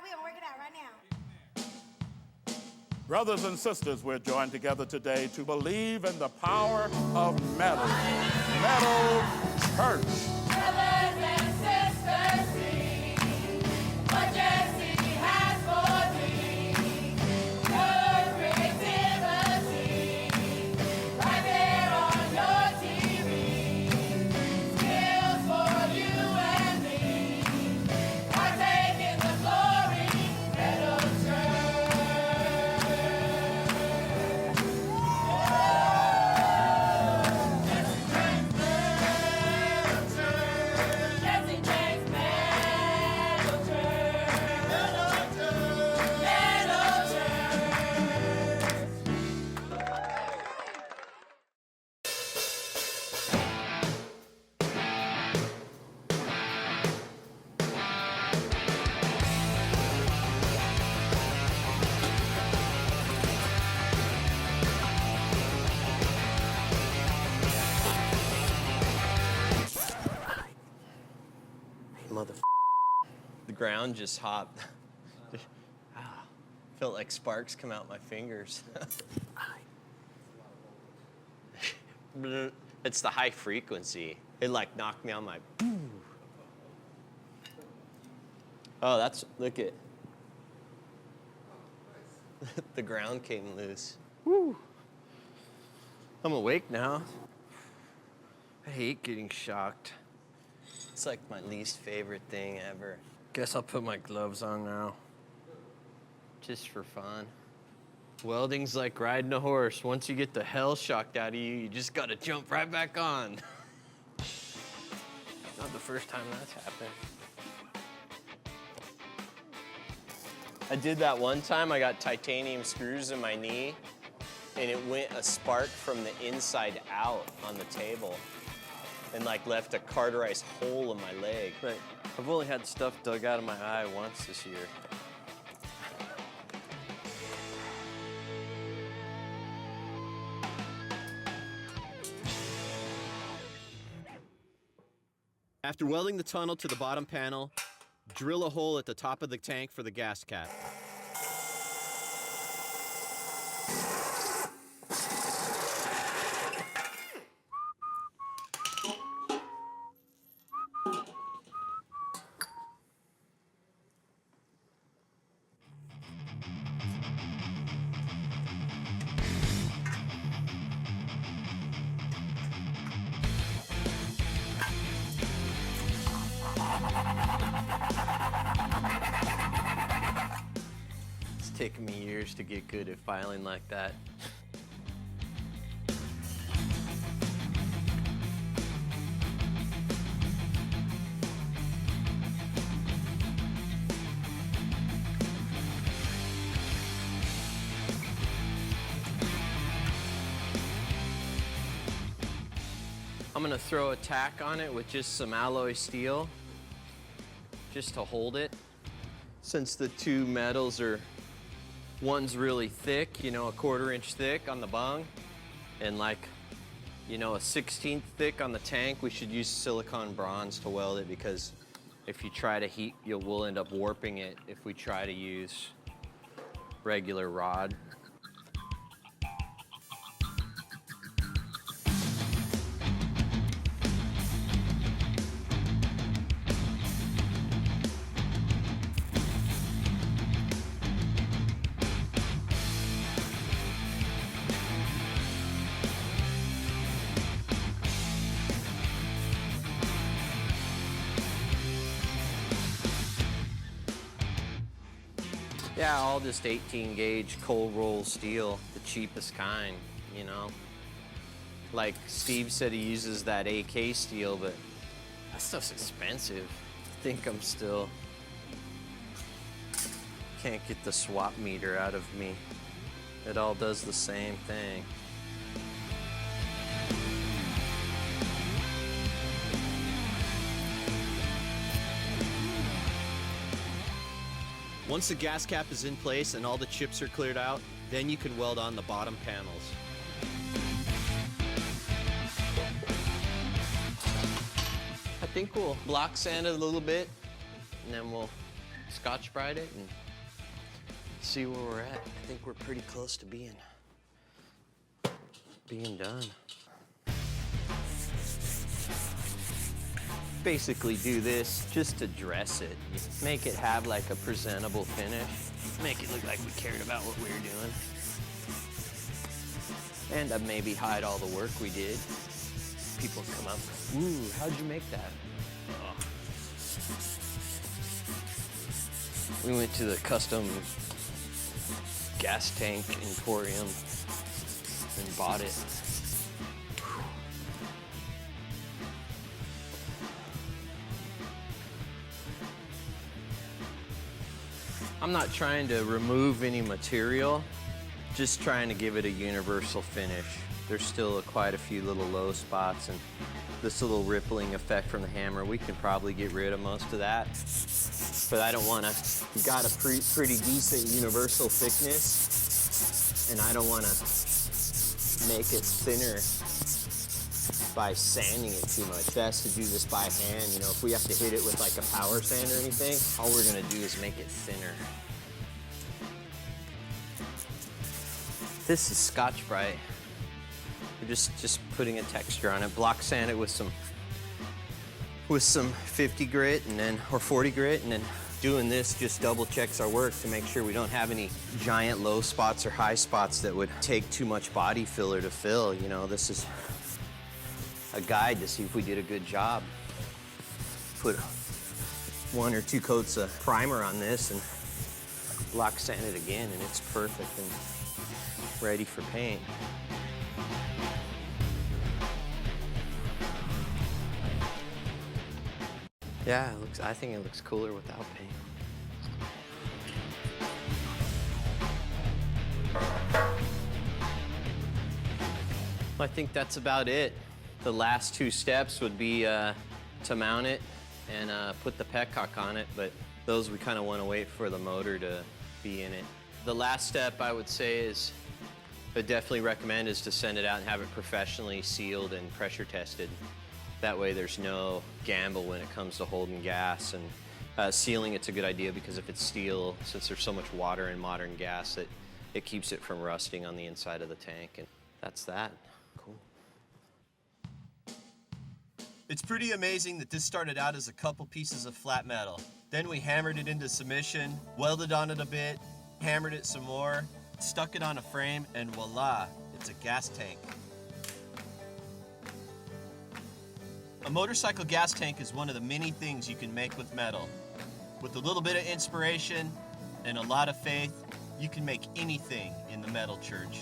we're gonna work it out right now. Brothers and sisters, we're joined together today to believe in the power of metal. Metal Church. Brothers and sisters, sing what Jesse has for thee. Your creativity, right there on your TV. Skills for you and me. Partake in the glory, Metal The ground just hopped. Felt like sparks come out my fingers. It's the high frequency. It like knocked me on my. Oh, look at. The ground came loose. Woo. I'm awake now. I hate getting shocked. It's like my least favorite thing ever. Guess I'll put my gloves on now. Just for fun. Welding's like riding a horse. Once you get the hell shocked out of you, you just gotta jump right back on. Not the first time that's happened. I did that one time. I got titanium screws in my knee, and it went a spark from the inside out on the table and like left a cauterized hole in my leg. But I've only had stuff dug out of my eye once this year. After welding the tunnel to the bottom panel, drill a hole at the top of the tank for the gas cap. It's taken me years to get good at filing like that. I'm gonna throw a tack on it with just some alloy steel, just to hold it. Since the two metals are, one's really thick, you know, a 1/4 inch thick on the bung, and like, you know, a 1/16 thick on the tank, we should use silicon bronze to weld it, because if you try to heat, we'll end up warping it if we try to use regular rod. Yeah, all just 18 gauge cold roll steel, the cheapest kind, you know. Like Steve said, he uses that AK steel, but that stuff's expensive. I think I'm still, can't get the swap meter out of me. It all does the same thing. Once the gas cap is in place and all the chips are cleared out, then you can weld on the bottom panels. I think we'll block sand it a little bit, and then we'll Scotch-Brite it and see where we're at. I think we're pretty close to being done. Basically do this just to dress it. Make it have like a presentable finish. Make it look like we cared about what we were doing. And maybe hide all the work we did. People come up, ooh, how'd you make that? Oh. We went to the custom gas tank emporium and bought it. I'm not trying to remove any material, just trying to give it a universal finish. There's still quite a few little low spots, and this little rippling effect from the hammer, we can probably get rid of most of that. But I don't want to, we've got a pretty decent universal thickness, and I don't want to make it thinner by sanding it too much. Best to do this by hand. You know, if we have to hit it with like a power sand or anything, all we're gonna do is make it thinner. This is Scotch-Brite. We're just putting a texture on it. Block sand it with some 50 grit and then, or 40 grit, and then doing this just double checks our work to make sure we don't have any giant low spots or high spots that would take too much body filler to fill. You know, this is a guide to see if we did a good job. Put 1 or 2 coats of primer on this and block sand it again, and it's perfect and ready for paint. Yeah, I think it looks cooler without paint. I think that's about it. The last 2 steps would be to mount it and put the petcock on it, but those we kind of want to wait for the motor to be in it. The last step I would say is, I definitely recommend, is to send it out and have it professionally sealed and pressure tested. That way there's no gamble when it comes to holding gas, and sealing it's a good idea because if it's steel, since there's so much water in modern gas, it keeps it from rusting on the inside of the tank, and that's that. Cool. It's pretty amazing that this started out as a couple pieces of flat metal. Then we hammered it into submission, welded on it a bit, hammered it some more, stuck it on a frame, and voila, it's a gas tank. A motorcycle gas tank is one of the many things you can make with metal. With a little bit of inspiration and a lot of faith, you can make anything in the metal church.